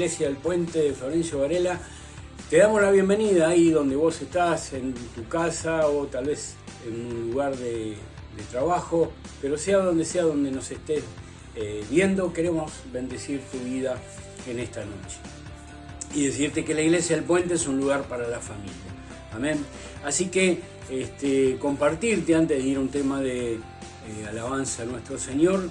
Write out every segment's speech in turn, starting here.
Iglesia del Puente de Florencio Varela. Te damos la bienvenida ahí donde vos estás, en tu casa o tal vez en un lugar de trabajo, pero sea donde nos estés viendo, queremos bendecir tu vida en esta noche y decirte que la Iglesia del Puente es un lugar para la familia. Amén. Así que compartirte antes de ir a un tema de alabanza a nuestro Señor,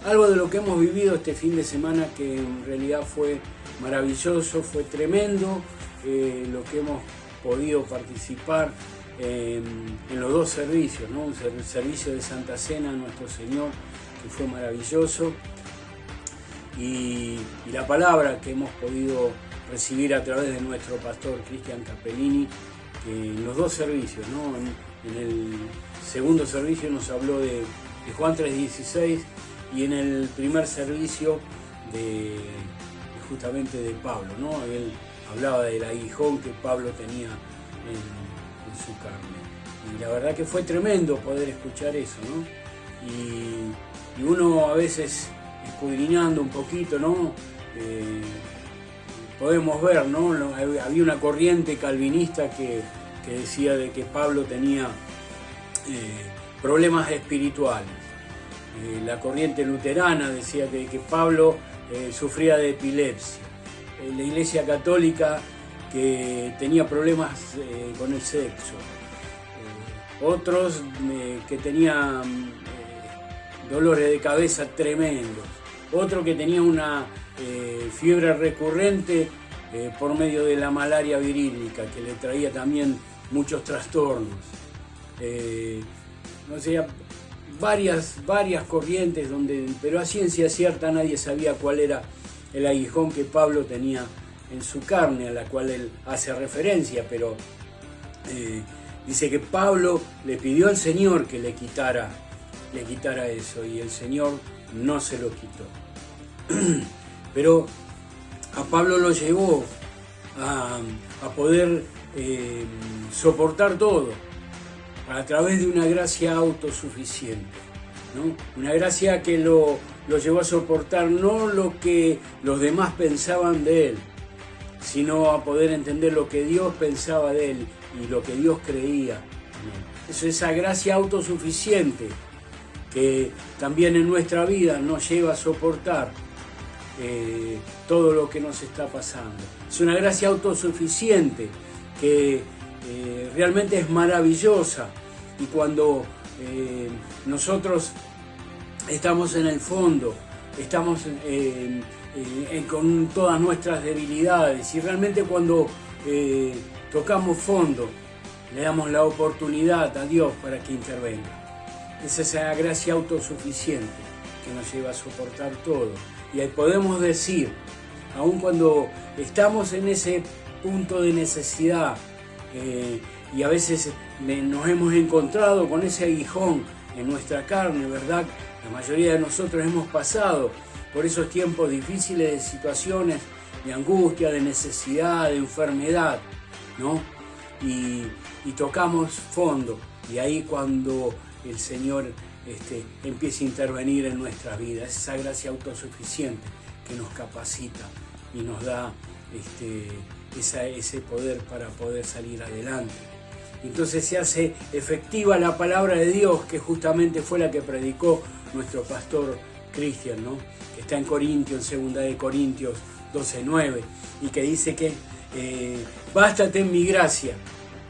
algo de lo que hemos vivido este fin de semana que en realidad fue maravilloso, fue tremendo, lo que hemos podido participar en los dos servicios, ¿no? Un servicio de Santa Cena a nuestro Señor que fue maravilloso y la palabra que hemos podido recibir a través de nuestro pastor Cristian Capellini, que en los dos servicios, ¿no? En el segundo servicio nos habló de Juan 3:16 y en el primer servicio justamente de Pablo, ¿no? Él hablaba del aguijón que Pablo tenía en su carne. Y la verdad que fue tremendo poder escuchar eso, ¿no? Y uno a veces escudriñando un poquito, ¿no? Podemos ver, ¿no? Había una corriente calvinista que decía de que Pablo tenía problemas espirituales. La corriente luterana decía que Pablo sufría de epilepsia. La Iglesia Católica que tenía problemas con el sexo. Otros que tenían dolores de cabeza tremendos. Otro que tenía una fiebre recurrente por medio de la malaria virílica, que le traía también muchos trastornos. No sé, varias corrientes, pero a ciencia cierta nadie sabía cuál era el aguijón que Pablo tenía en su carne, a la cual él hace referencia, pero dice que Pablo le pidió al Señor que le quitara eso, y el Señor no se lo quitó. Pero a Pablo lo llevó a poder soportar todo a través de una gracia autosuficiente, ¿no? Una gracia que lo llevó a soportar no lo que los demás pensaban de él, sino a poder entender lo que Dios pensaba de él y lo que Dios creía, ¿no? Es esa gracia autosuficiente que también en nuestra vida nos lleva a soportar todo lo que nos está pasando. Es una gracia autosuficiente que realmente es maravillosa, y cuando nosotros estamos en el fondo, estamos con todas nuestras debilidades, y realmente cuando tocamos fondo le damos la oportunidad a Dios para que intervenga. Es esa gracia autosuficiente que nos lleva a soportar todo. Y ahí podemos decir, aun cuando estamos en ese punto de necesidad y a veces nos hemos encontrado con ese aguijón en nuestra carne, ¿verdad? La mayoría de nosotros hemos pasado por esos tiempos difíciles de situaciones de angustia, de necesidad, de enfermedad, ¿no? Y tocamos fondo, y ahí cuando el Señor empieza a intervenir en nuestras vidas. Es esa gracia autosuficiente que nos capacita y nos da ese poder para poder salir adelante. Entonces se hace efectiva la palabra de Dios, que justamente fue la que predicó nuestro pastor Cristian, ¿no? Que está en Corintios, en 2 Corintios 12:9, y que dice que bástate en mi gracia,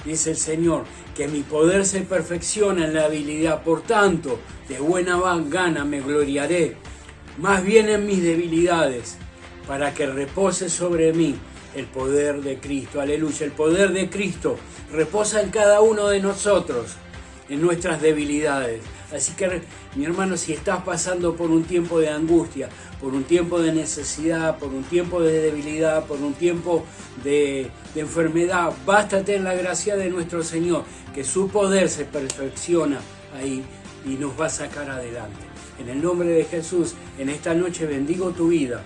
dice el Señor, que mi poder se perfecciona en la debilidad. Por tanto, de buena gana me gloriaré, más bien en mis debilidades, para que repose sobre mí el poder de Cristo. Aleluya, el poder de Cristo reposa en cada uno de nosotros, en nuestras debilidades. Así que, mi hermano, si estás pasando por un tiempo de angustia, por un tiempo de necesidad, por un tiempo de debilidad, por un tiempo de enfermedad, bástate en la gracia de nuestro Señor, que su poder se perfecciona ahí y nos va a sacar adelante. En el nombre de Jesús, en esta noche bendigo tu vida,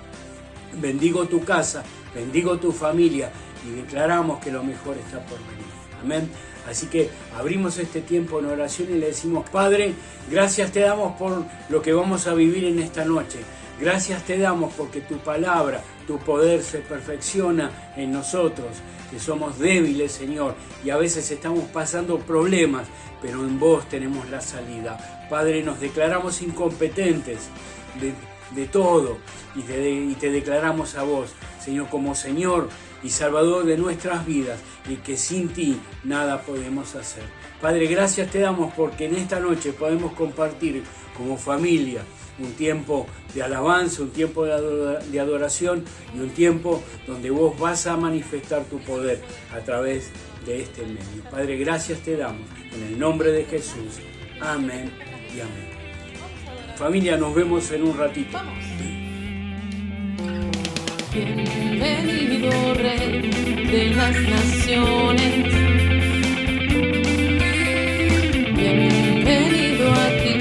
bendigo tu casa, bendigo tu familia, y declaramos que lo mejor está por venir. Amén. Así que abrimos este tiempo en oración y le decimos: Padre, gracias te damos por lo que vamos a vivir en esta noche. Gracias te damos porque tu palabra tu poder se perfecciona en nosotros, que somos débiles, Señor, y a veces estamos pasando problemas, pero en vos tenemos la salida. Padre, nos declaramos incompetentes de todo y te declaramos a vos, Señor, como Señor y Salvador de nuestras vidas, y que sin ti nada podemos hacer. Padre, gracias te damos porque en esta noche podemos compartir como familia un tiempo de alabanza, un tiempo de adoración y un tiempo donde vos vas a manifestar tu poder a través de este medio. Padre, gracias te damos en el nombre de Jesús. Amén y amén. Familia, nos vemos en un ratito. Bienvenido, Rey de las Naciones. Bienvenido a ti,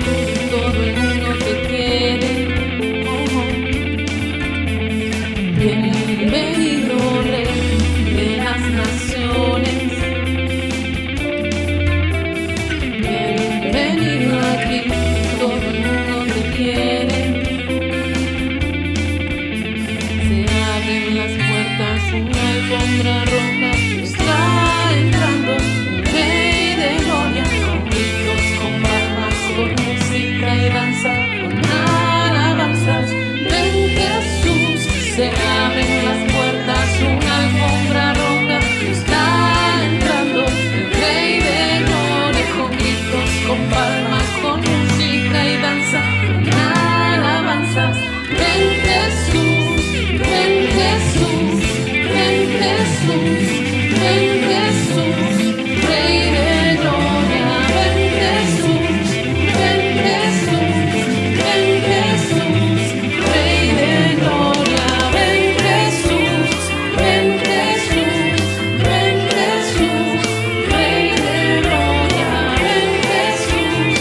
todo el mundo te quiere. Bienvenido, Rey de las Naciones. Bienvenido aquí, todo el mundo te quiere. Las puertas, una alfombra roja, está entrando un rey de gloria, con gritos, con palmas, con música y danza, con alabanzas. Ven Jesús, se abren las puertas, una alfombra roja, está entrando el rey de gloria, con gritos, con palmas, con música y danza, con alabanzas. Ven Jesús, ven Jesús, ven Jesús, ven Jesús, Rey de gloria. Ven Jesús, ven Jesús, ven Jesús, Rey de gloria. Ven Jesús, ven Jesús, ven Jesús, Rey de gloria. Ven Jesús,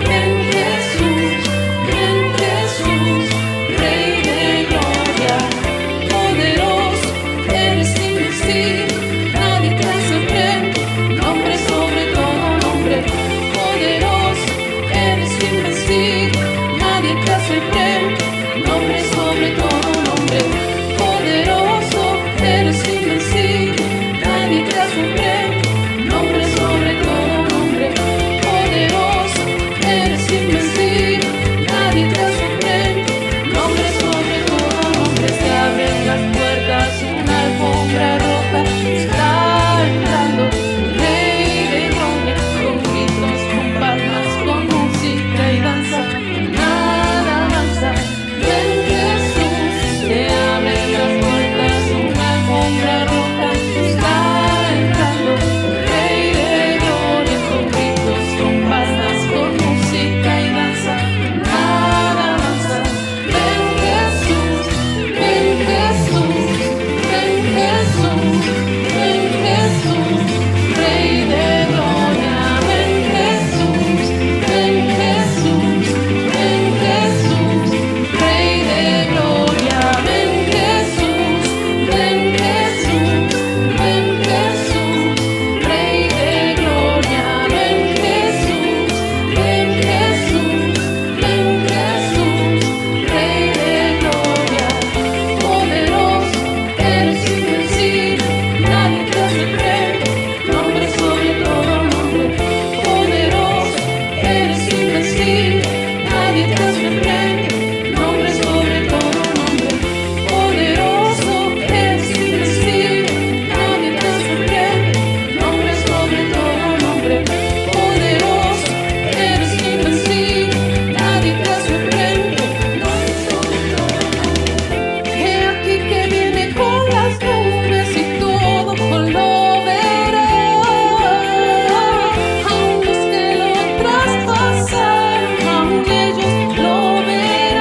ven Jesús, ven Jesús, Rey de gloria. Poderoso eres invencible, nadie te hace frente, nombre sobre todo nombre. Poderoso eres invencible, nadie te hace frente, nombre sobre todo nombre. Poderoso eres invencible, nadie te hace frente, nombre sobre todo nombre. Poderoso eres invencible, nadie te hace frente, nombre sobre todo nombre. Se abren las puertas, una alfombra roja, está entrando el rey de gloria, con gritos, con palmas, con música y danza, con alabanza. Ven Jesús, se abren las puertas, una alfombra roja, está entrando el rey de gloria, con gritos, con palmas, con música y danza, con alabanza. Ven Jesús, ven Jesús, ven Jesús, ven Jesús, Rey de gloria. Ven Jesús, ven Jesús, ven Jesús, Rey de gloria. Ven Jesús, ven Jesús, ven Jesús, Rey de gloria. Ven Jesús, ven Jesús, ven Jesús, Rey de gloria. Poderoso eres invencible, nadie te hace frente, nombre sobre todo nombre. Poderoso eres invencible, nadie te hace frente, nombre sobre todo nombre. Poderoso eres invencible, nadie te hace frente, nombre sobre todo nombre. Poderoso eres invencible, nadie te hace frente, nombre sobre todo nombre. He aquí que viene con las nubes y todo lo verá. Aún los que lo traspasaron, aún ellos lo verán.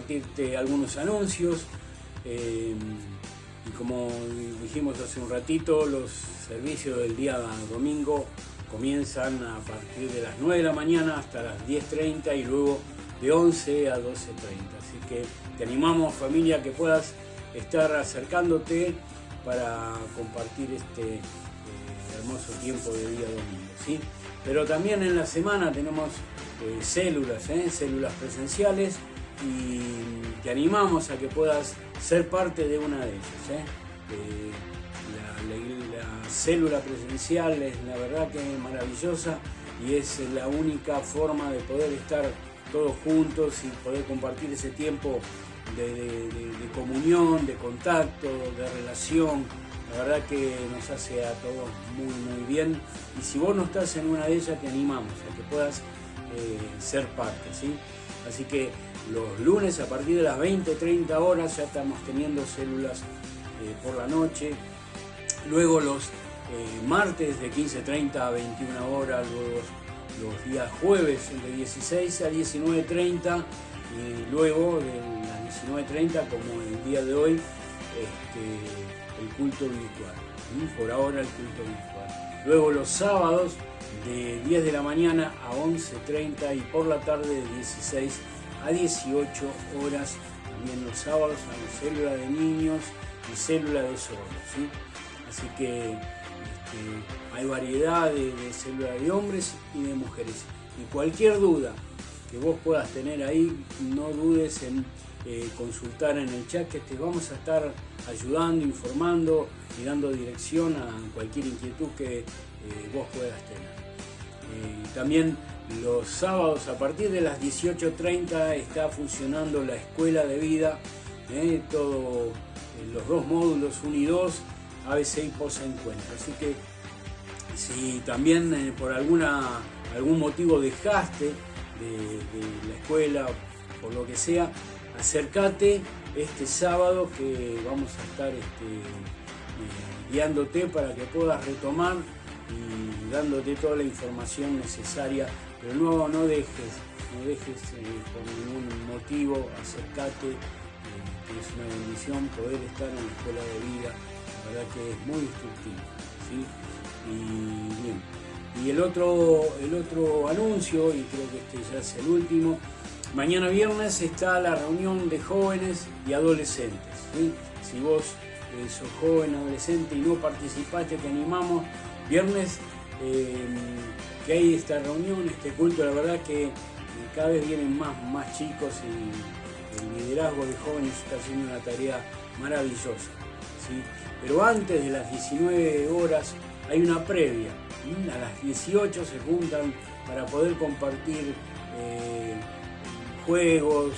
compartirte algunos anuncios. Y como dijimos hace un ratito, los servicios del día domingo comienzan a partir de las 9 de la mañana hasta las 10:30 y luego de 11 a 12:30. Así que te animamos, familia, que puedas estar acercándote para compartir este hermoso tiempo de día domingo, ¿sí? Pero también en la semana tenemos células presenciales, y te animamos a que puedas ser parte de una de ellas. La célula presencial es la verdad que es maravillosa y es la única forma de poder estar todos juntos y poder compartir ese tiempo de comunión, de contacto, de relación. La verdad que nos hace a todos muy muy bien, y si vos no estás en una de ellas, te animamos a que puedas ser parte, ¿sí? Así que los lunes a partir de las 20-30 horas ya estamos teniendo células por la noche. Luego los martes de 15:30 a 21 horas, luego los días jueves de 16 a 19:30, y luego de las 19:30, como el día de hoy, el culto virtual. Por ahora el culto virtual. Luego los sábados de 10 de la mañana a 11:30 y por la tarde de 16 a 18 horas. También los sábados hay célula de niños y célula de sordos, ¿sí? Así que hay variedad de célula de hombres y de mujeres. Y cualquier duda que vos puedas tener ahí, no dudes en consultar en el chat, que te vamos a estar ayudando, informando y dando dirección a cualquier inquietud que vos puedas tener. También los sábados a partir de las 18:30 está funcionando la escuela de vida, todo, los dos módulos 1 y 2, ABC y posencuentro. Así que si también por algún motivo dejaste de la escuela, por lo que sea, acércate este sábado, que vamos a estar guiándote para que puedas retomar y dándote toda la información necesaria. Pero no dejes por ningún motivo, acércate, que es una bendición poder estar en la escuela de vida. La verdad que es muy instructivo, ¿sí? Y bien, y el otro anuncio, y creo que este ya es el último, mañana viernes está la reunión de jóvenes y adolescentes, ¿sí? Si vos sos joven, adolescente y no participaste, te animamos. Viernes que hay esta reunión, este culto, la verdad que cada vez vienen más chicos, y el liderazgo de jóvenes está haciendo una tarea maravillosa, ¿sí? Pero antes de las 19 horas hay una previa, ¿sí? A las 18 se juntan para poder compartir juegos,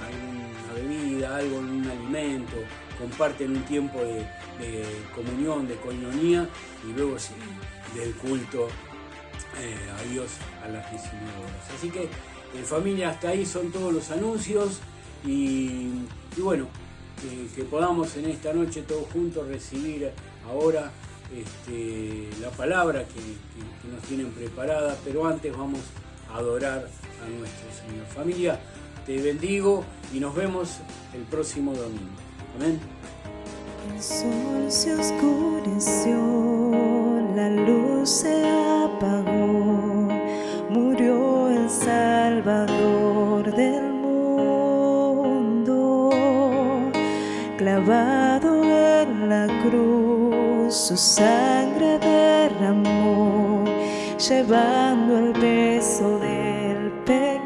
alguna bebida, algún alimento, comparten un tiempo de comunión, de coinonía, y luego sí, del culto a Dios a las 19 horas. Así que familia, hasta ahí son todos los anuncios, y bueno, que podamos en esta noche todos juntos recibir ahora la palabra que nos tienen preparada, pero antes vamos a adorar a nuestro Señor. Familia, te bendigo y nos vemos el próximo domingo. Amén. El sol se oscureció, la luz se apagó, murió el Salvador del mundo, clavado en la cruz, su sangre derramó, llevando el peso del pecado.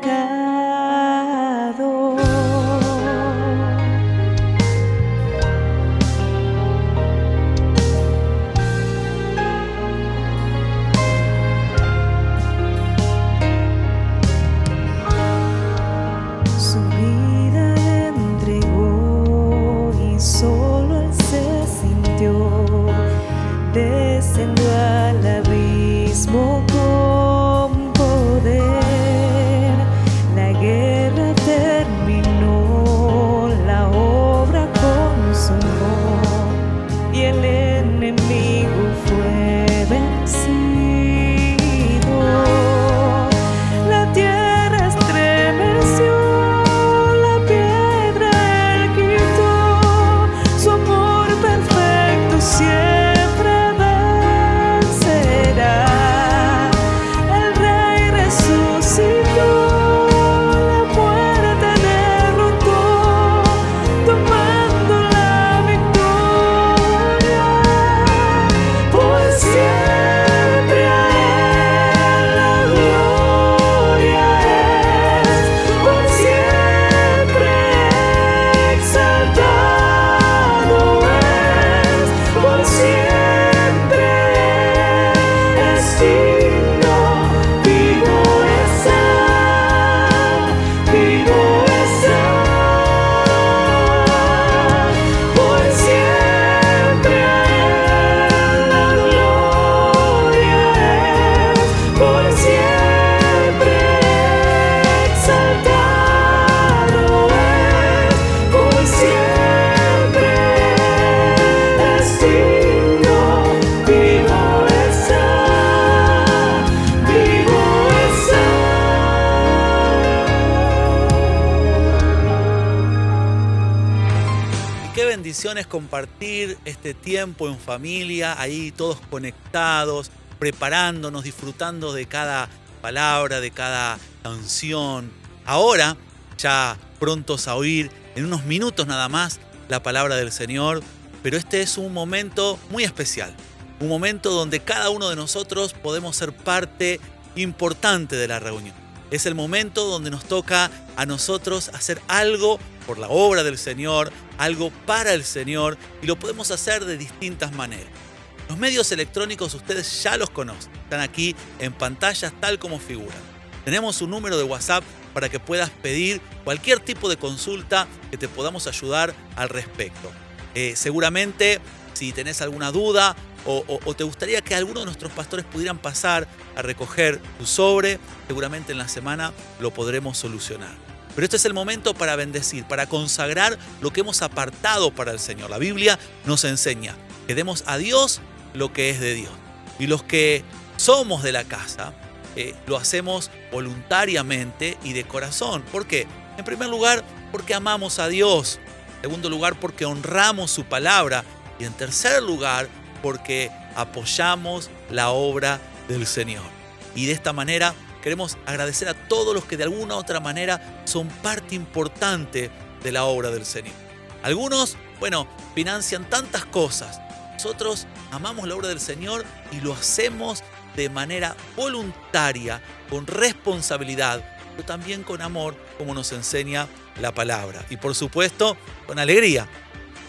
Descendió al abismo con poder, la guerra terminó, la obra consumó, y el enemigo fue vencido. La tierra estremeció, la piedra bendición es compartir este tiempo en familia, ahí todos conectados, preparándonos, disfrutando de cada palabra, de cada canción. Ahora, ya prontos a oír, en unos minutos nada más, la palabra del Señor, pero este es un momento muy especial, un momento donde cada uno de nosotros podemos ser parte importante de la reunión. Es el momento donde nos toca a nosotros hacer algo por la obra del Señor, algo para el Señor, y lo podemos hacer de distintas maneras. Los medios electrónicos ustedes ya los conocen, están aquí en pantallas tal como figuran. Tenemos un número de WhatsApp para que puedas pedir cualquier tipo de consulta que te podamos ayudar al respecto. Seguramente si tenés alguna duda o te gustaría que alguno de nuestros pastores pudieran pasar a recoger tu sobre, seguramente en la semana lo podremos solucionar. Pero este es el momento para bendecir, para consagrar lo que hemos apartado para el Señor. La Biblia nos enseña que demos a Dios lo que es de Dios. Y los que somos de la casa, lo hacemos voluntariamente y de corazón. ¿Por qué? En primer lugar, porque amamos a Dios. En segundo lugar, porque honramos su palabra. Y en tercer lugar, porque apoyamos la obra del Señor. Y de esta manera queremos agradecer a todos los que de alguna u otra manera son parte importante de la obra del Señor. Algunos, financian tantas cosas. Nosotros amamos la obra del Señor y lo hacemos de manera voluntaria, con responsabilidad, pero también con amor, como nos enseña la palabra. Y por supuesto, con alegría,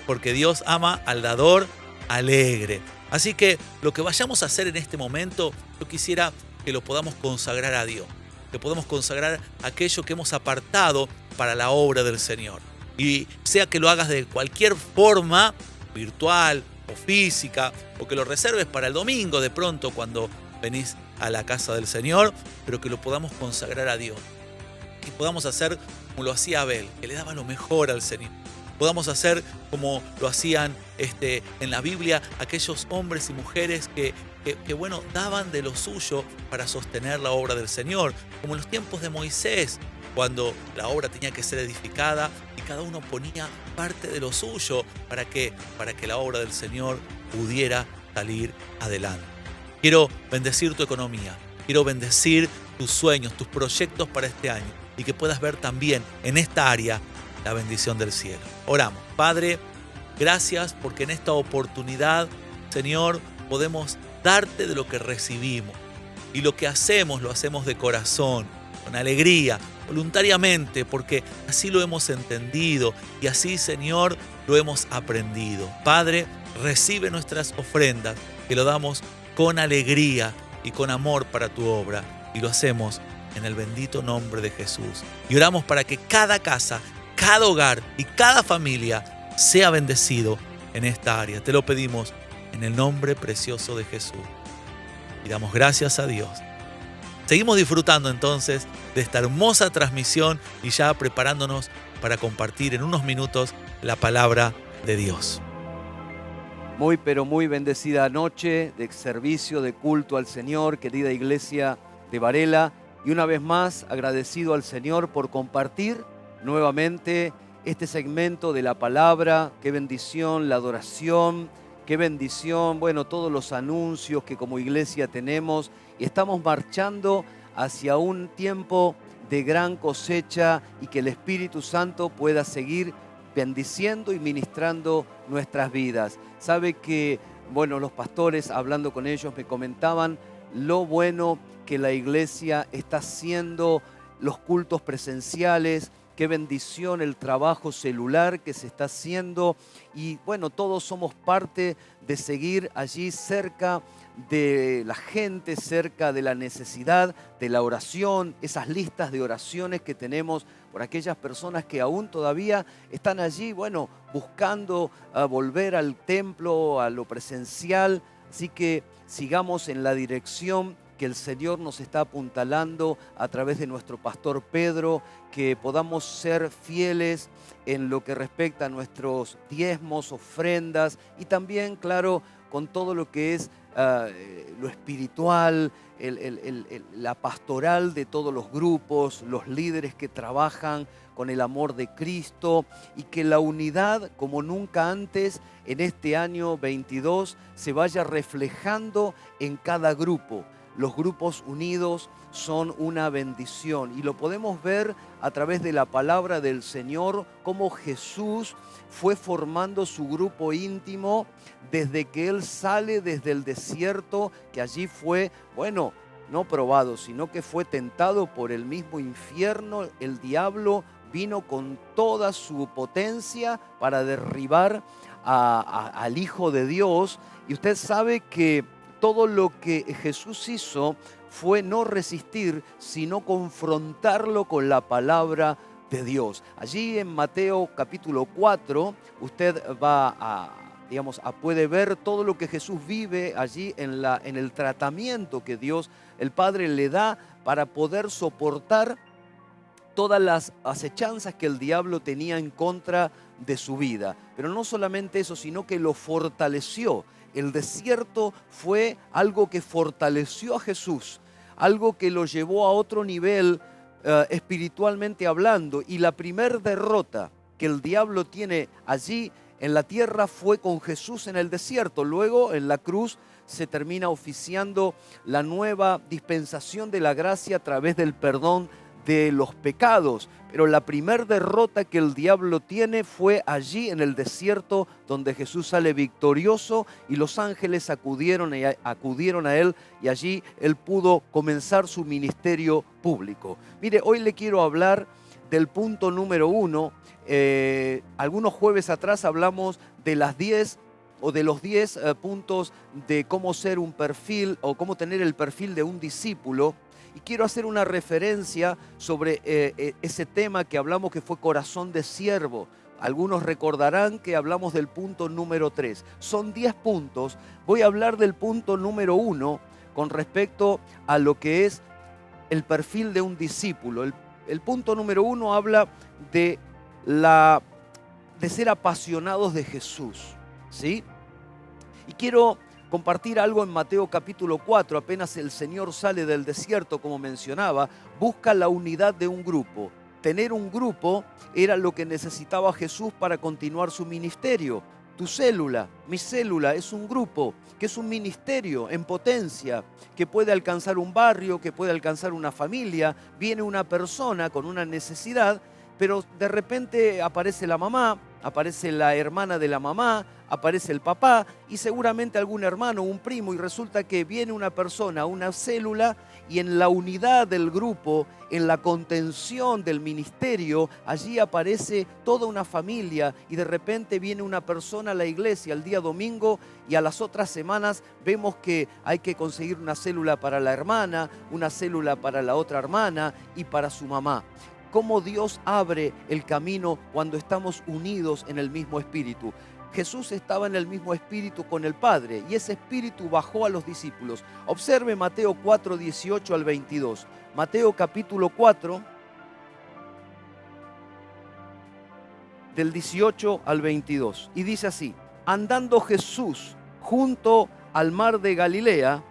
porque Dios ama al dador alegre. Así que lo que vayamos a hacer en este momento, yo quisiera que lo podamos consagrar a Dios, que podamos consagrar aquello que hemos apartado para la obra del Señor. Y sea que lo hagas de cualquier forma, virtual o física, o que lo reserves para el domingo de pronto cuando venís a la casa del Señor, pero que lo podamos consagrar a Dios. Que podamos hacer como lo hacía Abel, que le daba lo mejor al Señor. Podamos hacer como lo hacían en la Biblia aquellos hombres y mujeres que daban de lo suyo para sostener la obra del Señor, como en los tiempos de Moisés, cuando la obra tenía que ser edificada y cada uno ponía parte de lo suyo para que la obra del Señor pudiera salir adelante. Quiero bendecir tu economía, quiero bendecir tus sueños, tus proyectos para este año y que puedas ver también en esta área la bendición del cielo. Oramos. Padre, gracias porque en esta oportunidad, Señor, podemos darte de lo que recibimos. Y lo que hacemos, lo hacemos de corazón, con alegría, voluntariamente, porque así lo hemos entendido y así, Señor, lo hemos aprendido. Padre, recibe nuestras ofrendas, que lo damos con alegría y con amor para tu obra. Y lo hacemos en el bendito nombre de Jesús. Y oramos para que cada casa, cada hogar y cada familia sea bendecido en esta área. Te lo pedimos en el nombre precioso de Jesús. Y damos gracias a Dios. Seguimos disfrutando entonces de esta hermosa transmisión y ya preparándonos para compartir en unos minutos la palabra de Dios. Muy pero muy bendecida noche de servicio, de culto al Señor, querida iglesia de Varela. Y una vez más agradecido al Señor por compartir nuevamente este segmento de la palabra. Qué bendición la adoración, qué bendición, todos los anuncios que como iglesia tenemos. Y estamos marchando hacia un tiempo de gran cosecha y que el Espíritu Santo pueda seguir bendiciendo y ministrando nuestras vidas. Sabe que, los pastores, hablando con ellos, me comentaban lo bueno que la iglesia está haciendo, los cultos presenciales. Qué bendición el trabajo celular que se está haciendo y todos somos parte de seguir allí cerca de la gente, cerca de la necesidad de la oración, esas listas de oraciones que tenemos por aquellas personas que aún todavía están allí, buscando volver al templo, a lo presencial. Así que sigamos en la dirección que el Señor nos está apuntalando a través de nuestro pastor Pedro, que podamos ser fieles en lo que respecta a nuestros diezmos, ofrendas y también, claro, con todo lo que es lo espiritual, la pastoral de todos los grupos, los líderes que trabajan con el amor de Cristo, y que la unidad como nunca antes en este año 22 se vaya reflejando en cada grupo. Los grupos unidos son una bendición y lo podemos ver a través de la palabra del Señor, cómo Jesús fue formando su grupo íntimo desde que Él sale desde el desierto, que allí fue, bueno, no probado, sino que fue tentado por el mismo infierno. El diablo vino con toda su potencia para derribar al Hijo de Dios. Y usted sabe que todo lo que Jesús hizo fue no resistir, sino confrontarlo con la palabra de Dios. Allí en Mateo capítulo 4, usted va puede ver todo lo que Jesús vive allí en el tratamiento que Dios, el Padre, le da para poder soportar todas las acechanzas que el diablo tenía en contra de su vida. Pero no solamente eso, sino que lo fortaleció. El desierto fue algo que fortaleció a Jesús, algo que lo llevó a otro nivel espiritualmente hablando. Y la primer derrota que el diablo tiene allí en la tierra fue con Jesús en el desierto. Luego en la cruz se termina oficiando la nueva dispensación de la gracia a través del perdón de los pecados. Pero la primer derrota que el diablo tiene fue allí en el desierto, donde Jesús sale victorioso y los ángeles acudieron a Él, y allí Él pudo comenzar su ministerio público. Mire, hoy le quiero hablar del punto número 1. Algunos jueves atrás hablamos de las 10 o de los 10 puntos de cómo ser un perfil o cómo tener el perfil de un discípulo. Y quiero hacer una referencia sobre ese tema que hablamos, que fue corazón de siervo. Algunos recordarán que hablamos del punto número 3. Son 10 puntos. Voy a hablar del punto número 1 con respecto a lo que es el perfil de un discípulo. El punto número 1 habla de ser apasionados de Jesús, ¿sí? Y quiero compartir algo en Mateo capítulo 4, apenas el Señor sale del desierto, como mencionaba, busca la unidad de un grupo. Tener un grupo era lo que necesitaba Jesús para continuar su ministerio. Tu célula, mi célula, es un grupo, que es un ministerio en potencia, que puede alcanzar un barrio, que puede alcanzar una familia. Viene una persona con una necesidad, pero de repente aparece la mamá, aparece la hermana de la mamá, aparece el papá y seguramente algún hermano, un primo, y resulta que viene una persona, una célula, y en la unidad del grupo, en la contención del ministerio, allí aparece toda una familia, y de repente viene una persona a la iglesia el día domingo, y a las otras semanas vemos que hay que conseguir una célula para la hermana, una célula para la otra hermana y para su mamá. Cómo Dios abre el camino cuando estamos unidos en el mismo espíritu. Jesús estaba en el mismo espíritu con el Padre, y ese espíritu bajó a los discípulos. Observe Mateo 4, 18 al 22. Mateo capítulo 4, del 18 al 22. Y dice así: andando Jesús junto al mar de Galilea,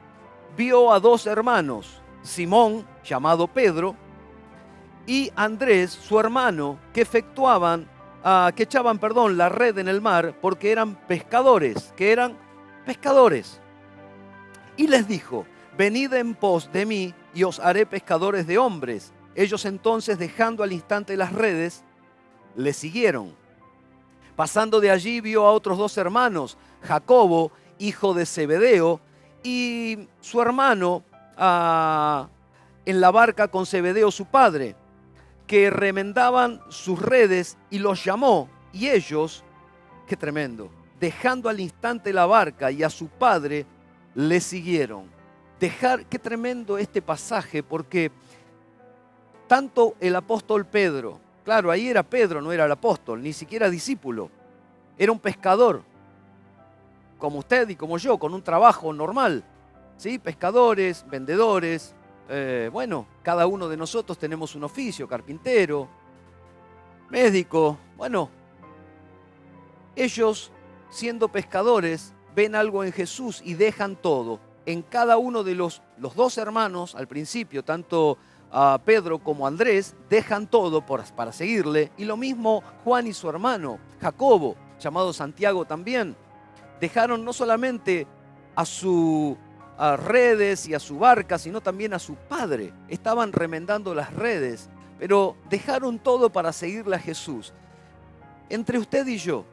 vio a dos hermanos, Simón, llamado Pedro, y Andrés, su hermano, que echaban la red en el mar, porque eran pescadores, Y les dijo: venid en pos de mí, y os haré pescadores de hombres. Ellos entonces, dejando al instante las redes, le siguieron. Pasando de allí, vio a otros dos hermanos, Jacobo, hijo de Zebedeo, y su hermano en la barca con Zebedeo su padre, que remendaban sus redes, y los llamó. Y ellos, qué tremendo, dejando al instante la barca y a su padre, le siguieron. Qué tremendo este pasaje, porque tanto el apóstol Pedro, claro, ahí era Pedro, no era el apóstol, ni siquiera discípulo, era un pescador, como usted y como yo, con un trabajo normal, ¿sí? Pescadores, vendedores. Cada uno de nosotros tenemos un oficio: carpintero, médico. Ellos, siendo pescadores, ven algo en Jesús y dejan todo. En cada uno de los dos hermanos, al principio, tanto Pedro como Andrés, dejan todo para seguirle. Y lo mismo Juan y su hermano, Jacobo, llamado Santiago también. Dejaron no solamente a sus redes y a su barca, sino también a su padre. Estaban remendando las redes, pero dejaron todo para seguirle a Jesús. Entre usted y yo,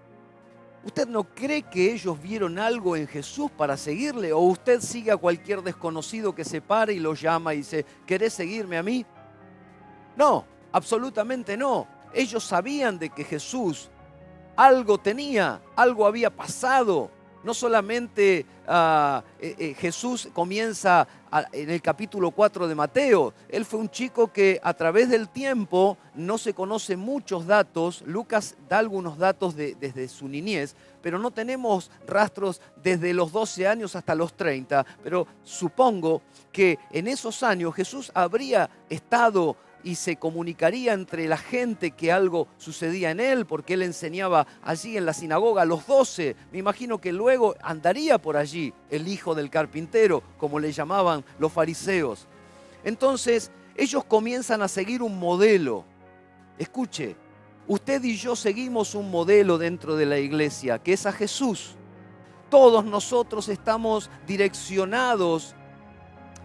¿usted no cree que ellos vieron algo en Jesús para seguirle? ¿O usted sigue a cualquier desconocido que se pare y lo llama y dice, ¿querés seguirme a mí? No, absolutamente no. Ellos sabían de que Jesús algo tenía, algo había pasado. No solamente Jesús comienza en el capítulo 4 de Mateo. Él fue un chico que a través del tiempo no se conocen muchos datos. Lucas da algunos datos desde su niñez, pero no tenemos rastros desde los 12 años hasta los 30. Pero supongo que en esos años Jesús habría estado y se comunicaría entre la gente que algo sucedía en él, porque él enseñaba allí en la sinagoga a los 12. Me imagino que luego andaría por allí el hijo del carpintero, como le llamaban los fariseos. Entonces, ellos comienzan a seguir un modelo. Escuche, usted y yo seguimos un modelo dentro de la iglesia, que es a Jesús. Todos nosotros estamos direccionados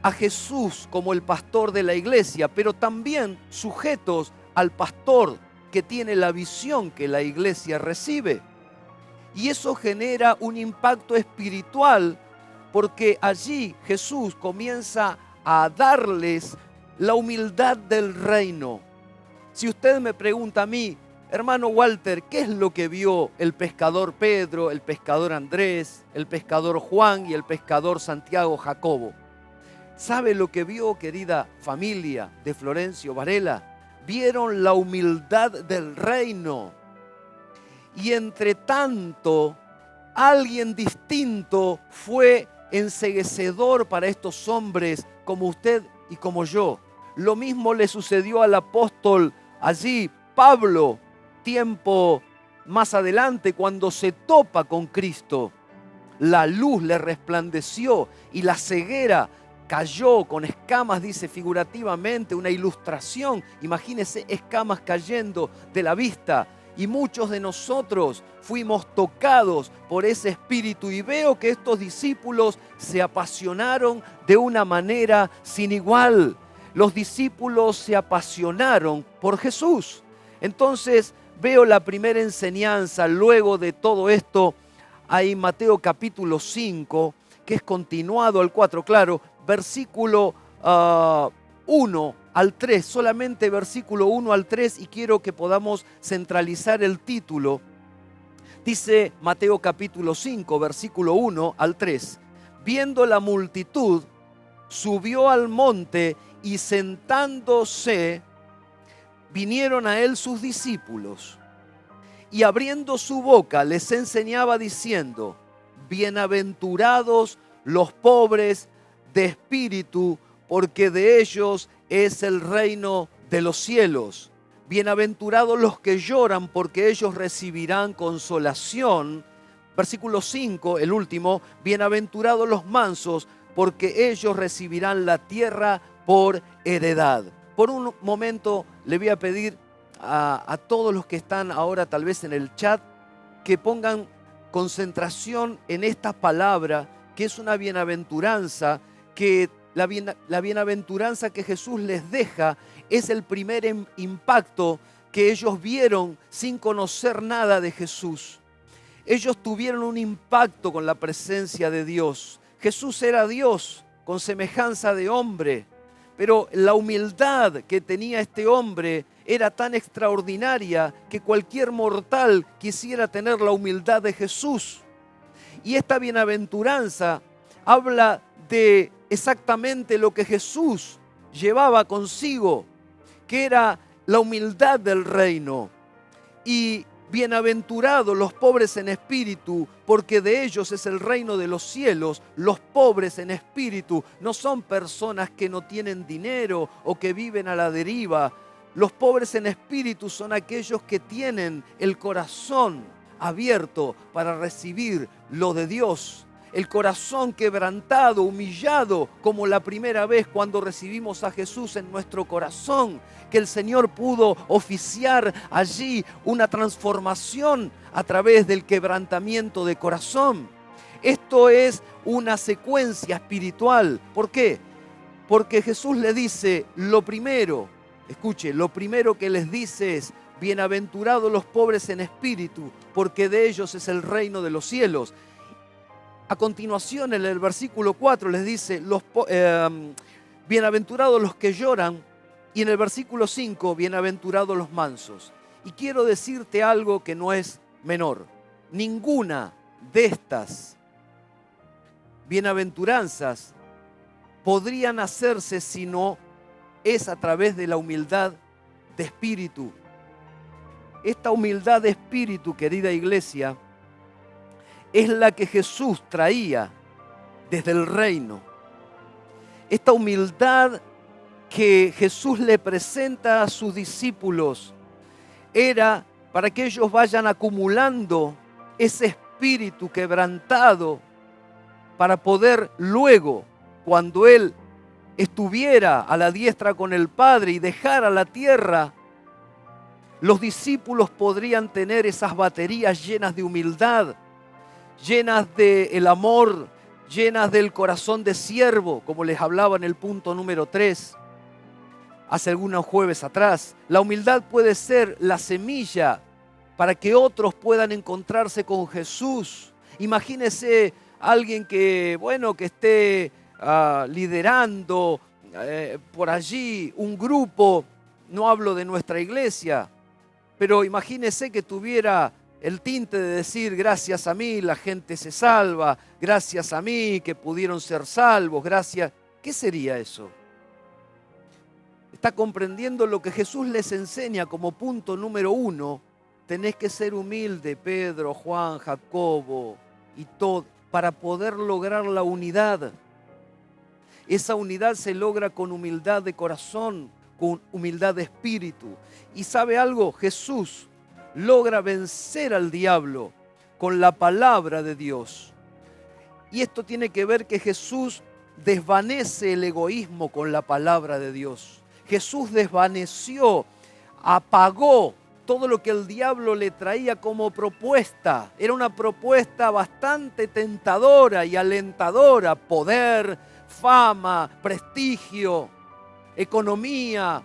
a Jesús como el pastor de la iglesia, pero también sujetos al pastor que tiene la visión que la iglesia recibe. Y eso genera un impacto espiritual, porque allí Jesús comienza a darles la humildad del reino. Si usted me pregunta a mí, hermano Walter, ¿qué es lo que vio el pescador Pedro, el pescador Andrés, el pescador Juan y el pescador Santiago Jacobo? ¿Sabe lo que vio, querida familia de Florencio Varela? Vieron la humildad del reino. Y entre tanto, alguien distinto fue enceguecedor para estos hombres como usted y como yo. Lo mismo le sucedió al apóstol allí, Pablo, tiempo más adelante, cuando se topa con Cristo. La luz le resplandeció y la ceguera cayó con escamas, dice figurativamente, una ilustración. Imagínese escamas cayendo de la vista. Y muchos de nosotros fuimos tocados por ese espíritu. Y veo que estos discípulos se apasionaron de una manera sin igual. Los discípulos se apasionaron por Jesús. Entonces veo la primera enseñanza luego de todo esto. Hay Mateo capítulo 5, que es continuado al 4, claro, versículo 1 al 3, solamente versículo 1 al 3, y quiero que podamos centralizar el título. Dice Mateo capítulo 5, versículo 1 al 3. Viendo la multitud, subió al monte y sentándose, vinieron a él sus discípulos. Y abriendo su boca les enseñaba diciendo, bienaventurados los pobres de espíritu, porque de ellos es el reino de los cielos. Bienaventurados los que lloran, porque ellos recibirán consolación. Versículo 5, el último, bienaventurados los mansos, porque ellos recibirán la tierra por heredad. Por un momento le voy a pedir a todos los que están ahora tal vez en el chat que pongan concentración en esta palabra, que es una bienaventuranza, que la bienaventuranza que Jesús les deja es el primer impacto que ellos vieron sin conocer nada de Jesús. Ellos tuvieron un impacto con la presencia de Dios. Jesús era Dios con semejanza de hombre, pero la humildad que tenía este hombre era tan extraordinaria que cualquier mortal quisiera tener la humildad de Jesús. Y esta bienaventuranza habla de exactamente lo que Jesús llevaba consigo, que era la humildad del reino. Y bienaventurados los pobres en espíritu, porque de ellos es el reino de los cielos. Los pobres en espíritu no son personas que no tienen dinero o que viven a la deriva. Los pobres en espíritu son aquellos que tienen el corazón abierto para recibir lo de Dios. El corazón quebrantado, humillado, como la primera vez cuando recibimos a Jesús en nuestro corazón, que el Señor pudo oficiar allí una transformación a través del quebrantamiento de corazón. Esto es una secuencia espiritual. ¿Por qué? Porque Jesús le dice lo primero, escuche, lo primero que les dice es: bienaventurados los pobres en espíritu, porque de ellos es el reino de los cielos. A continuación, en el versículo 4 les dice, bienaventurados los que lloran, y en el versículo 5, bienaventurados los mansos. Y quiero decirte algo que no es menor. Ninguna de estas bienaventuranzas podrían hacerse si no es a través de la humildad de espíritu. Esta humildad de espíritu, querida iglesia, es la que Jesús traía desde el reino. Esta humildad que Jesús le presenta a sus discípulos era para que ellos vayan acumulando ese espíritu quebrantado para poder luego, cuando Él estuviera a la diestra con el Padre y dejara la tierra, los discípulos podrían tener esas baterías llenas de humildad, llenas del amor, llenas del corazón de siervo, como les hablaba en el punto número 3, hace algunos jueves atrás. La humildad puede ser la semilla para que otros puedan encontrarse con Jesús. Imagínese alguien que esté liderando por allí un grupo, no hablo de nuestra iglesia, pero imagínese que tuviera el tinte de decir: gracias a mí la gente se salva, gracias a mí que pudieron ser salvos, gracias. ¿Qué sería eso? ¿Está comprendiendo lo que Jesús les enseña como punto número 1? Tenés que ser humilde, Pedro, Juan, Jacobo y todo, para poder lograr la unidad. Esa unidad se logra con humildad de corazón, con humildad de espíritu. ¿Y sabe algo? Jesús logra vencer al diablo con la palabra de Dios. Y esto tiene que ver que Jesús desvanece el egoísmo con la palabra de Dios. Jesús desvaneció, apagó todo lo que el diablo le traía como propuesta. Era una propuesta bastante tentadora y alentadora: poder, fama, prestigio, economía,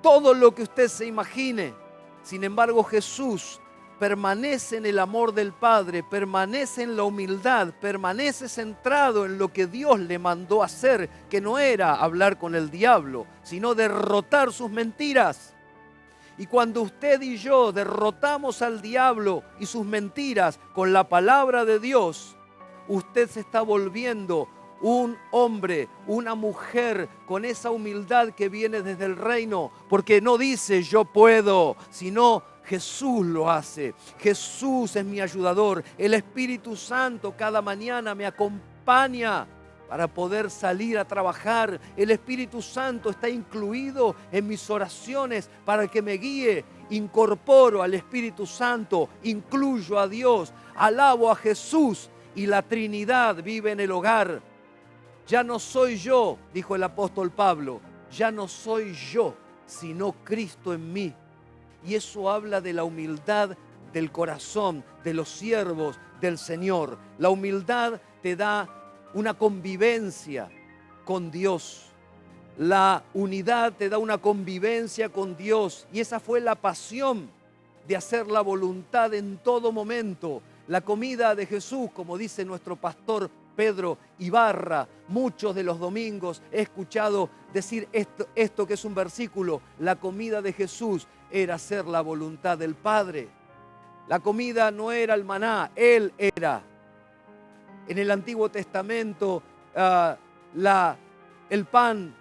todo lo que usted se imagine. Sin embargo, Jesús permanece en el amor del Padre, permanece en la humildad, permanece centrado en lo que Dios le mandó hacer, que no era hablar con el diablo, sino derrotar sus mentiras. Y cuando usted y yo derrotamos al diablo y sus mentiras con la palabra de Dios, usted se está volviendo un hombre, una mujer con esa humildad que viene desde el reino, porque no dice yo puedo, sino Jesús lo hace. Jesús es mi ayudador. El Espíritu Santo cada mañana me acompaña para poder salir a trabajar. El Espíritu Santo está incluido en mis oraciones para que me guíe. Incorporo al Espíritu Santo, incluyo a Dios, alabo a Jesús y la Trinidad vive en el hogar. Ya no soy yo, dijo el apóstol Pablo, ya no soy yo, sino Cristo en mí. Y eso habla de la humildad del corazón, de los siervos del Señor. La humildad te da una convivencia con Dios. La unidad te da una convivencia con Dios. Y esa fue la pasión de hacer la voluntad en todo momento. La comida de Jesús, como dice nuestro pastor Pedro Ibarra, muchos de los domingos he escuchado decir esto que es un versículo: la comida de Jesús era hacer la voluntad del Padre. La comida no era el maná, Él era. En el Antiguo Testamento el pan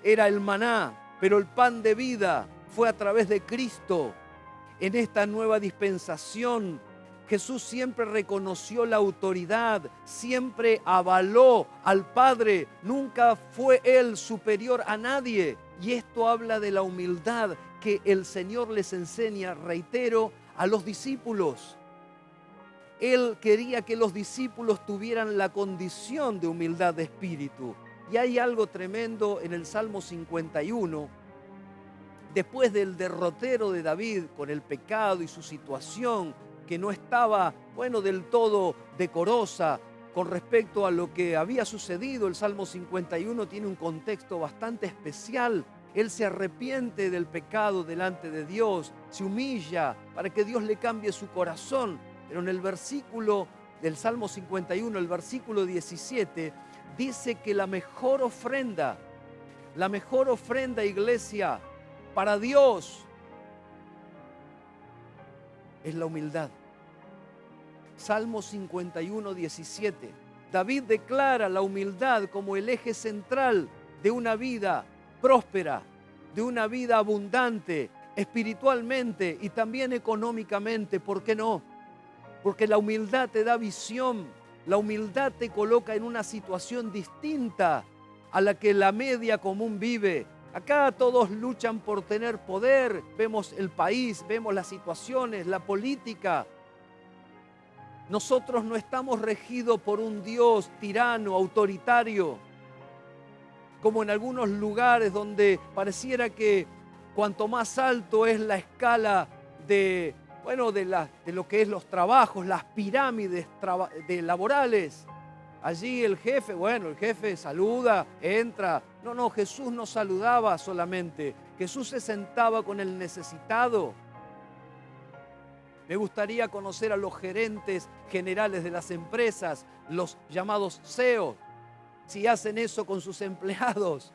era el maná, pero el pan de vida fue a través de Cristo. En esta nueva dispensación, Jesús siempre reconoció la autoridad, siempre avaló al Padre, nunca fue Él superior a nadie. Y esto habla de la humildad que el Señor les enseña, reitero, a los discípulos. Él quería que los discípulos tuvieran la condición de humildad de espíritu. Y hay algo tremendo en el Salmo 51. Después del derrotero de David con el pecado y su situación, que no estaba, del todo decorosa con respecto a lo que había sucedido, el Salmo 51 tiene un contexto bastante especial. Él se arrepiente del pecado delante de Dios, se humilla para que Dios le cambie su corazón. Pero en el versículo del Salmo 51, el versículo 17, dice que la mejor ofrenda, iglesia, para Dios es la humildad. Salmo 51, 17. David declara la humildad como el eje central de una vida próspera, de una vida abundante, espiritualmente y también económicamente. ¿Por qué no? Porque la humildad te da visión, la humildad te coloca en una situación distinta a la que la media común vive. Acá todos luchan por tener poder, vemos el país, vemos las situaciones, la política. Nosotros no estamos regidos por un Dios tirano, autoritario, como en algunos lugares donde pareciera que cuanto más alto es la escala de lo que es los trabajos, las pirámides laborales, allí el jefe saluda, entra. No, Jesús no saludaba solamente, Jesús se sentaba con el necesitado. Me gustaría conocer a los gerentes generales de las empresas, los llamados CEO, si hacen eso con sus empleados,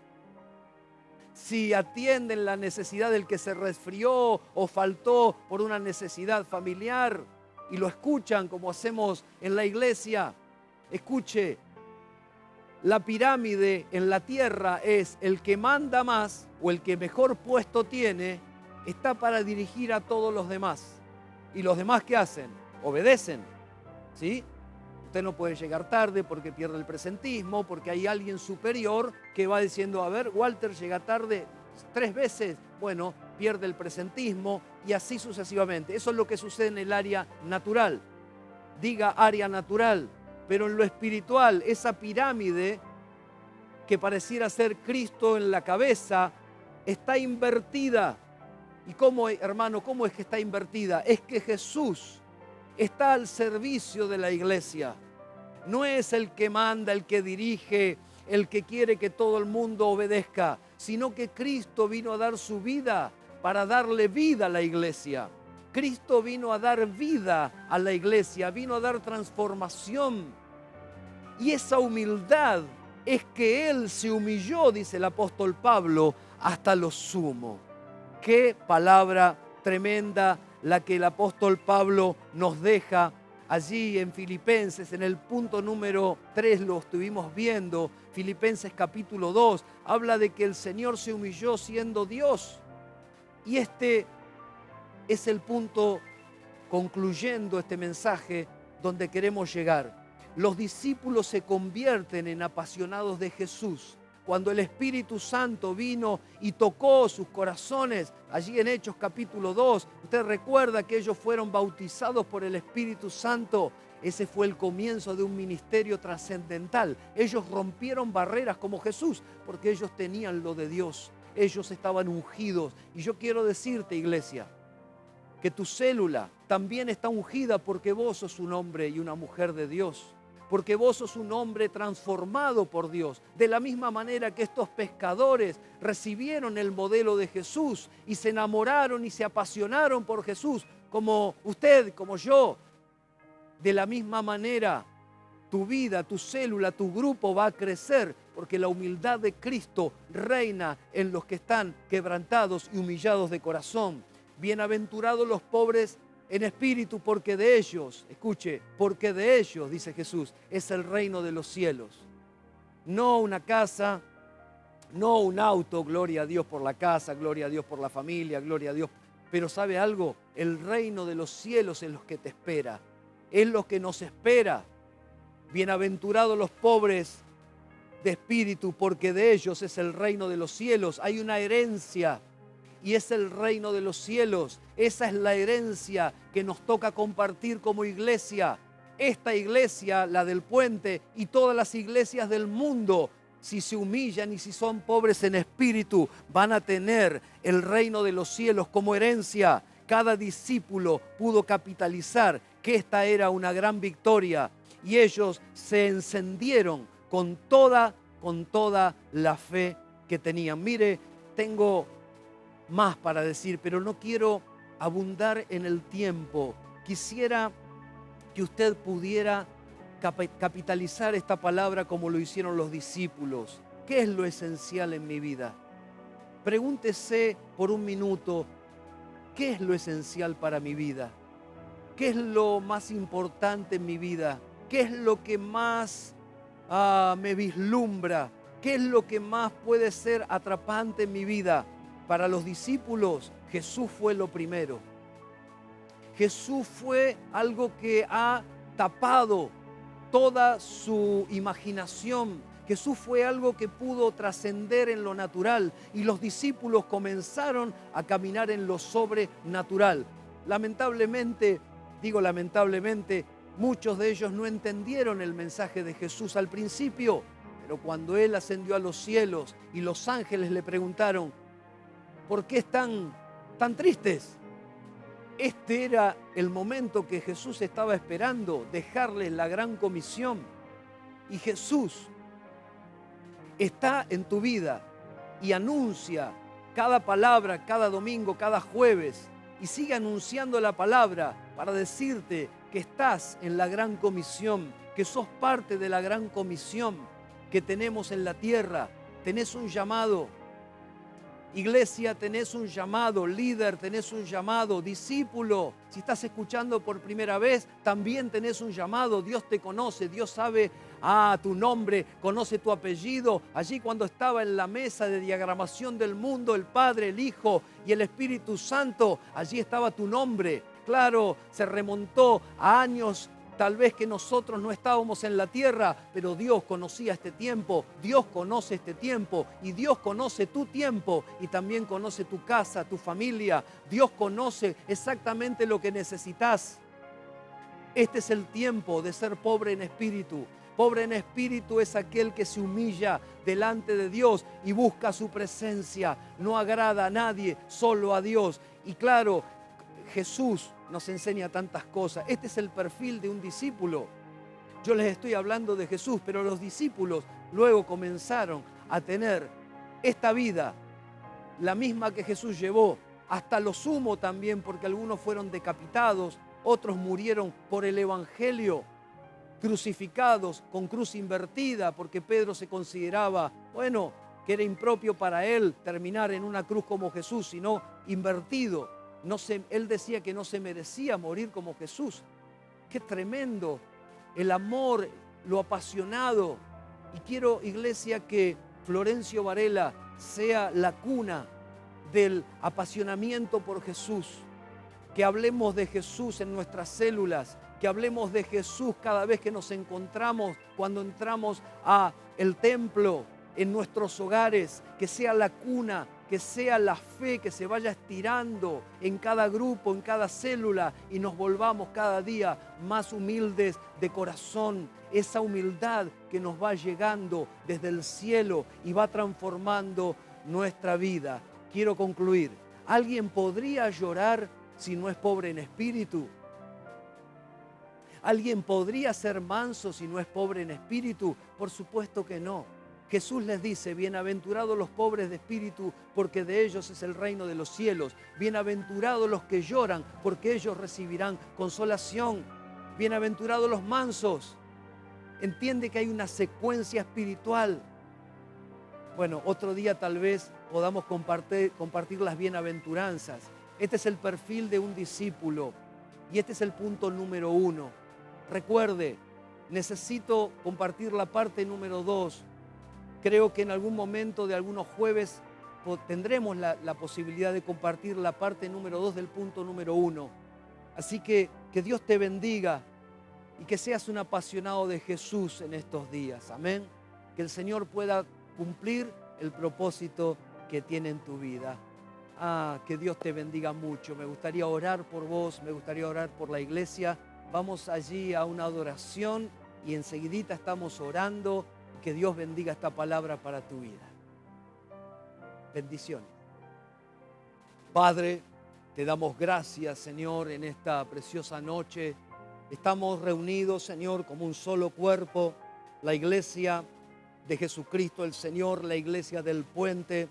si atienden la necesidad del que se resfrió o faltó por una necesidad familiar y lo escuchan como hacemos en la iglesia. Escuche, la pirámide en la tierra es el que manda más o el que mejor puesto tiene, está para dirigir a todos los demás. ¿Y los demás qué hacen? Obedecen, ¿sí? Usted no puede llegar tarde porque pierde el presentismo, porque hay alguien superior que va diciendo, a ver, Walter llega tarde 3 veces, pierde el presentismo y así sucesivamente. Eso es lo que sucede en el área natural. Diga área natural, pero en lo espiritual, esa pirámide que pareciera ser Cristo en la cabeza, está invertida. ¿Y cómo, hermano, cómo es que está invertida? Es que Jesús está al servicio de la iglesia. No es el que manda, el que dirige, el que quiere que todo el mundo obedezca, sino que Cristo vino a dar su vida para darle vida a la iglesia. Cristo vino a dar vida a la iglesia, vino a dar transformación. Y esa humildad es que Él se humilló, dice el apóstol Pablo, hasta lo sumo. Qué palabra tremenda la que el apóstol Pablo nos deja allí en Filipenses, en el punto número 3 lo estuvimos viendo. Filipenses capítulo 2 habla de que el Señor se humilló siendo Dios. Y este es el punto, concluyendo este mensaje, donde queremos llegar. Los discípulos se convierten en apasionados de Jesús cuando el Espíritu Santo vino y tocó sus corazones. Allí en Hechos capítulo 2, usted recuerda que ellos fueron bautizados por el Espíritu Santo. Ese fue el comienzo de un ministerio trascendental. Ellos rompieron barreras como Jesús, porque ellos tenían lo de Dios. Ellos estaban ungidos. Y yo quiero decirte, iglesia, que tu célula también está ungida porque vos sos un hombre y una mujer de Dios. Porque vos sos un hombre transformado por Dios. De la misma manera que estos pescadores recibieron el modelo de Jesús y se enamoraron y se apasionaron por Jesús, como usted, como yo. De la misma manera, tu vida, tu célula, tu grupo va a crecer porque la humildad de Cristo reina en los que están quebrantados y humillados de corazón. Bienaventurados los pobres en espíritu, porque de ellos, escuche, porque de ellos, dice Jesús, es el reino de los cielos. No una casa, no un auto, gloria a Dios por la casa, gloria a Dios por la familia, gloria a Dios. Pero ¿sabe algo? El reino de los cielos es lo que te espera, es lo que nos espera. Bienaventurados los pobres de espíritu, porque de ellos es el reino de los cielos. Hay una herencia. y es el reino de los cielos. Esa es la herencia que nos toca compartir como iglesia. Esta iglesia, la del Puente, y todas las iglesias del mundo, si se humillan y si son pobres en espíritu, van a tener el reino de los cielos como herencia. Cada discípulo pudo capitalizar que esta era una gran victoria y ellos se encendieron con toda la fe que tenían. Mire, tengo más para decir, pero no quiero abundar en el tiempo. Quisiera que usted pudiera capitalizar esta palabra como lo hicieron los discípulos. ¿Qué es lo esencial en mi vida? Pregúntese por un minuto, ¿qué es lo esencial para mi vida? ¿Qué es lo más importante en mi vida? ¿Qué es lo que más me vislumbra? ¿Qué es lo que más puede ser atrapante en mi vida? Para los discípulos, Jesús fue lo primero. Jesús fue algo que ha tapado toda su imaginación. Jesús fue algo que pudo trascender en lo natural y los discípulos comenzaron a caminar en lo sobrenatural. Lamentablemente, muchos de ellos no entendieron el mensaje de Jesús al principio, pero cuando Él ascendió a los cielos y los ángeles le preguntaron, ¿por qué están tan tristes? Este era el momento que Jesús estaba esperando, dejarles la gran comisión. Y Jesús está en tu vida y anuncia cada palabra, cada domingo, cada jueves, y sigue anunciando la palabra para decirte que estás en la gran comisión, que sos parte de la gran comisión que tenemos en la tierra. Tenés un llamado. Iglesia, tenés un llamado. Líder, tenés un llamado. Discípulo, si estás escuchando por primera vez, también tenés un llamado. Dios te conoce, Dios sabe tu nombre, conoce tu apellido. Allí cuando estaba en la mesa de diagramación del mundo, el Padre, el Hijo y el Espíritu Santo, allí estaba tu nombre. Claro, se remontó a años tal vez que nosotros no estábamos en la tierra, pero Dios conocía este tiempo, Dios conoce este tiempo y Dios conoce tu tiempo y también conoce tu casa, tu familia. Dios conoce exactamente lo que necesitas. Este es el tiempo de ser pobre en espíritu. Pobre en espíritu es aquel que se humilla delante de Dios y busca su presencia. No agrada a nadie, solo a Dios. Y claro, Jesús nos enseña tantas cosas. Este es el perfil de un discípulo. Yo les estoy hablando de Jesús, pero los discípulos luego comenzaron a tener esta vida, la misma que Jesús llevó, hasta lo sumo también, porque algunos fueron decapitados, otros murieron por el Evangelio, crucificados con cruz invertida, porque Pedro se consideraba, que era impropio para él terminar en una cruz como Jesús, sino invertido. Él decía que no se merecía morir como Jesús. ¡Qué tremendo! El amor, lo apasionado. Y quiero, iglesia, que Florencio Varela sea la cuna del apasionamiento por Jesús. Que hablemos de Jesús en nuestras células. Que hablemos de Jesús cada vez que nos encontramos, cuando entramos al templo, en nuestros hogares. Que sea la cuna, que sea la fe que se vaya estirando en cada grupo, en cada célula y nos volvamos cada día más humildes de corazón. Esa humildad que nos va llegando desde el cielo y va transformando nuestra vida. Quiero concluir. ¿Alguien podría llorar si no es pobre en espíritu? ¿Alguien podría ser manso si no es pobre en espíritu? Por supuesto que no. Jesús les dice, bienaventurados los pobres de espíritu, porque de ellos es el reino de los cielos. Bienaventurados los que lloran, porque ellos recibirán consolación. Bienaventurados los mansos. Entiende que hay una secuencia espiritual. Otro día tal vez podamos compartir las bienaventuranzas. Este es el perfil de un discípulo y este es el punto número 1. Recuerde, necesito compartir la parte número 2. Creo que en algún momento de algunos jueves tendremos la posibilidad de compartir la parte número 2 del punto número 1. Así que Dios te bendiga y que seas un apasionado de Jesús en estos días. Amén. Que el Señor pueda cumplir el propósito que tiene en tu vida. Que Dios te bendiga mucho. Me gustaría orar por vos, me gustaría orar por la iglesia. Vamos allí a una adoración y enseguidita estamos orando. Que Dios bendiga esta palabra para tu vida. Bendiciones. Padre, te damos gracias, Señor, en esta preciosa noche. Estamos reunidos, Señor, como un solo cuerpo, la iglesia de Jesucristo el Señor, la iglesia del Puente.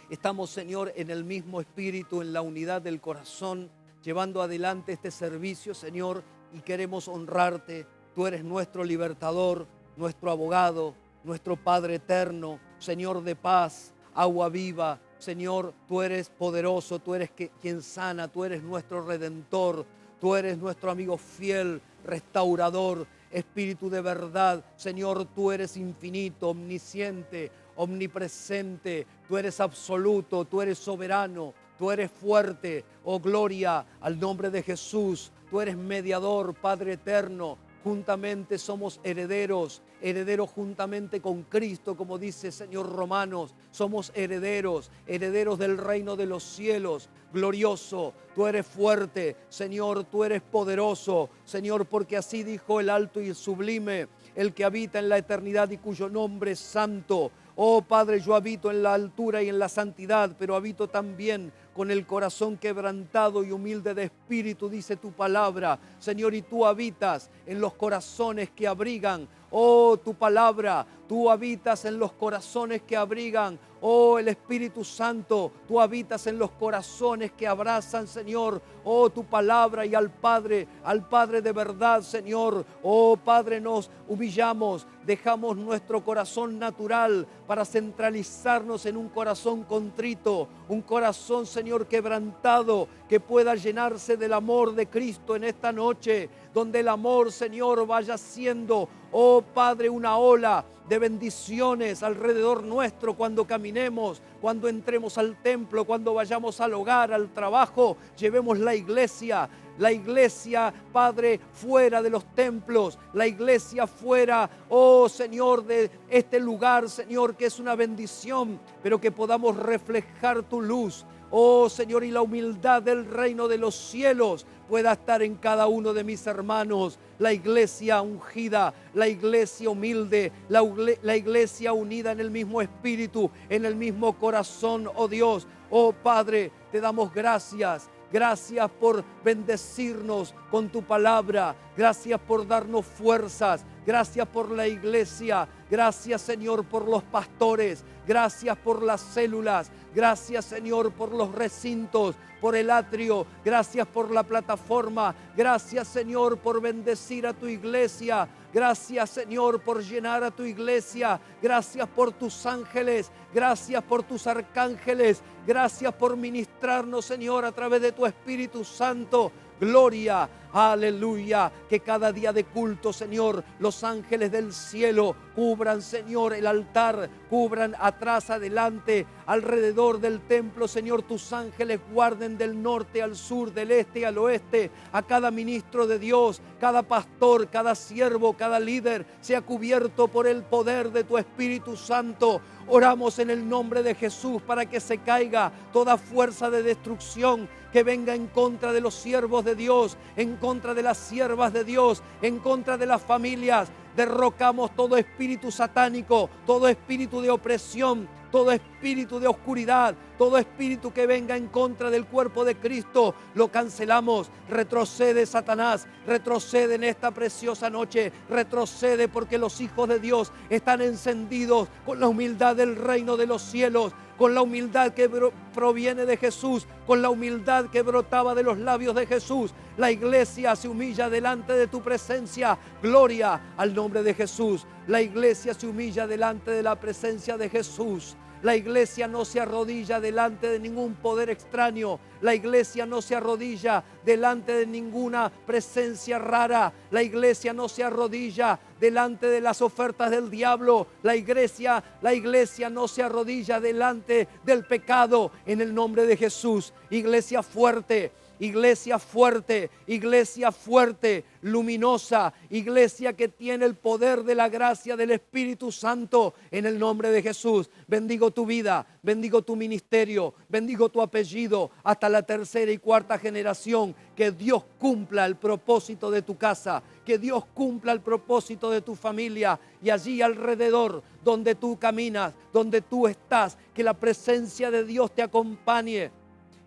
Estamos, Señor, en el mismo espíritu, en la unidad del corazón, llevando adelante este servicio, Señor, y queremos honrarte. Tú eres nuestro libertador, nuestro abogado, nuestro Padre eterno, Señor de paz, agua viva. Señor, tú eres poderoso, tú eres quien sana, tú eres nuestro redentor, tú eres nuestro amigo fiel, restaurador, Espíritu de verdad. Señor, tú eres infinito, omnisciente, omnipresente, tú eres absoluto, tú eres soberano, tú eres fuerte. Oh, gloria al nombre de Jesús. Tú eres mediador, Padre eterno. Juntamente somos herederos juntamente con Cristo, como dice Señor Romanos. Somos herederos del reino de los cielos. Glorioso, tú eres fuerte, Señor, tú eres poderoso, Señor, porque así dijo el alto y el sublime, el que habita en la eternidad y cuyo nombre es santo. Oh Padre, yo habito en la altura y en la santidad, pero habito también con el corazón quebrantado y humilde de espíritu, dice tu palabra. Señor, y tú habitas en los corazones que abrigan, oh, tu palabra. Tú habitas en los corazones que abrigan, oh, el Espíritu Santo. Tú habitas en los corazones que abrazan, Señor, oh, tu palabra, y al Padre de verdad, Señor. Oh, Padre, nos humillamos, dejamos nuestro corazón natural para centralizarnos en un corazón contrito, un corazón, Señor, quebrantado, que pueda llenarse del amor de Cristo en esta noche, donde el amor, Señor, vaya siendo, oh Padre, una ola de bendiciones alrededor nuestro cuando caminemos, cuando entremos al templo, cuando vayamos al hogar, al trabajo. Llevemos la iglesia, Padre, fuera de los templos, la iglesia fuera, oh Señor, de este lugar, Señor, que es una bendición, pero que podamos reflejar tu luz. Oh Señor, y la humildad del reino de los cielos pueda estar en cada uno de mis hermanos. La iglesia ungida, la iglesia humilde, la iglesia unida en el mismo espíritu, en el mismo corazón, oh Dios. Oh Padre, te damos gracias. Gracias por bendecirnos con tu palabra. Gracias por darnos fuerzas. Gracias por la iglesia. Gracias, Señor, por los pastores. Gracias por las células. Gracias, Señor, por los recintos, por el atrio. Gracias por la plataforma. Gracias, Señor, por bendecir a tu iglesia. Gracias, Señor, por llenar a tu iglesia. Gracias por tus ángeles. Gracias por tus arcángeles. Gracias por ministrarnos, Señor, a través de tu Espíritu Santo. Gloria, aleluya, que cada día de culto, Señor, los ángeles del cielo cubran, Señor, el altar, cubran atrás, adelante, alrededor del templo, Señor, tus ángeles guarden del norte al sur, del este al oeste, a cada ministro de Dios, cada pastor, cada siervo, cada líder, sea cubierto por el poder de tu Espíritu Santo. Oramos en el nombre de Jesús para que se caiga toda fuerza de destrucción que venga en contra de los siervos de Dios, en contra de las siervas de Dios, en contra de las familias. Derrocamos todo espíritu satánico, todo espíritu de opresión, todo espíritu de oscuridad, todo espíritu que venga en contra del cuerpo de Cristo, lo cancelamos. Retrocede, Satanás, retrocede en esta preciosa noche, retrocede, porque los hijos de Dios están encendidos con la humildad del reino de los cielos, con la humildad que proviene de Jesús, con la humildad que brotaba de los labios de Jesús. La iglesia se humilla delante de tu presencia. Gloria al nombre de Jesús. La iglesia se humilla delante de la presencia de Jesús. La iglesia no se arrodilla delante de ningún poder extraño. La iglesia no se arrodilla delante de ninguna presencia rara. La iglesia no se arrodilla delante de las ofertas del diablo. La iglesia no se arrodilla delante del pecado. En el nombre de Jesús, iglesia fuerte, iglesia fuerte, luminosa, iglesia que tiene el poder de la gracia del Espíritu Santo en el nombre de Jesús. Bendigo tu vida, bendigo tu ministerio, bendigo tu apellido hasta la tercera y cuarta generación. Que Dios cumpla el propósito de tu casa, que Dios cumpla el propósito de tu familia y allí alrededor donde tú caminas, donde tú estás, que la presencia de Dios te acompañe.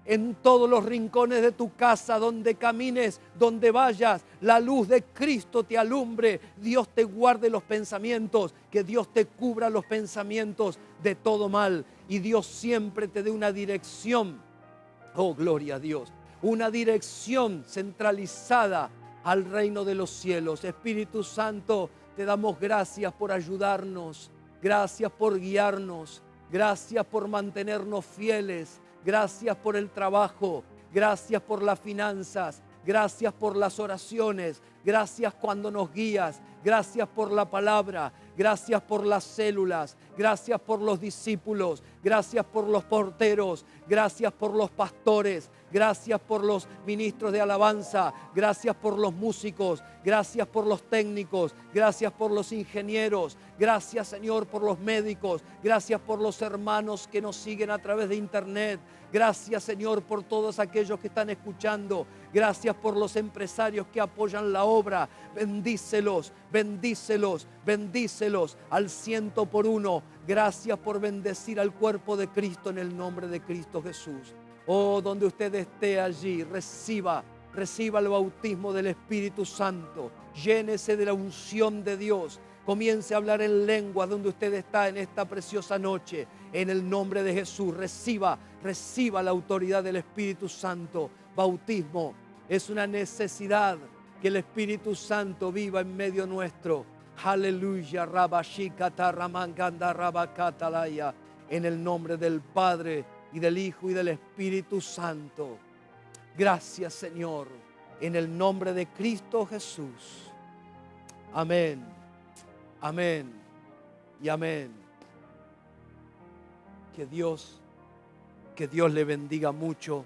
En todos los rincones de tu casa, donde camines, donde vayas, la luz de Cristo te alumbre. Dios te guarde los pensamientos, que Dios te cubra los pensamientos de todo mal. Y Dios siempre te dé una dirección, oh gloria a Dios, una dirección centralizada al reino de los cielos. Espíritu Santo, te damos gracias por ayudarnos, gracias por guiarnos, gracias por mantenernos fieles. Gracias por el trabajo, gracias por las finanzas, gracias por las oraciones, gracias cuando nos guías, gracias por la palabra, gracias por las células, gracias por los discípulos, gracias por los porteros, gracias por los pastores, gracias por los ministros de alabanza, gracias por los músicos, gracias por los técnicos, gracias por los ingenieros, gracias Señor por los médicos, gracias por los hermanos que nos siguen a través de internet, gracias Señor por todos aquellos que están escuchando, gracias por los empresarios que apoyan la obra, bendícelos, bendícelos, bendícelos al 100%. Gracias por bendecir al cuerpo de Cristo en el nombre de Cristo Jesús. Oh, donde usted esté allí, reciba el bautismo del Espíritu Santo. Llénese de la unción de Dios. Comience a hablar en lengua donde usted está en esta preciosa noche. En el nombre de Jesús, reciba la autoridad del Espíritu Santo. Bautismo es una necesidad, que el Espíritu Santo viva en medio nuestro. Aleluya. Rabashikata ramanganda rabakatalaya. En el nombre del Padre y del Hijo y del Espíritu Santo. Gracias, Señor, en el nombre de Cristo Jesús. Amén, amén y amén. Que Dios le bendiga mucho.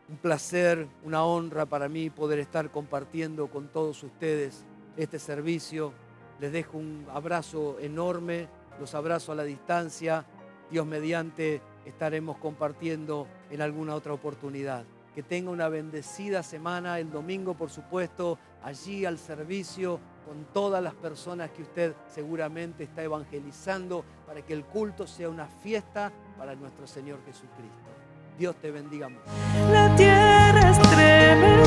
Un placer, una honra para mí poder estar compartiendo con todos ustedes este servicio. Les dejo un abrazo enorme, los abrazo a la distancia. Dios mediante estaremos compartiendo en alguna otra oportunidad. Que tenga una bendecida semana. El domingo, por supuesto, allí al servicio con todas las personas que usted seguramente está evangelizando para que el culto sea una fiesta para nuestro Señor Jesucristo. Dios te bendiga mucho. La tierra estremece.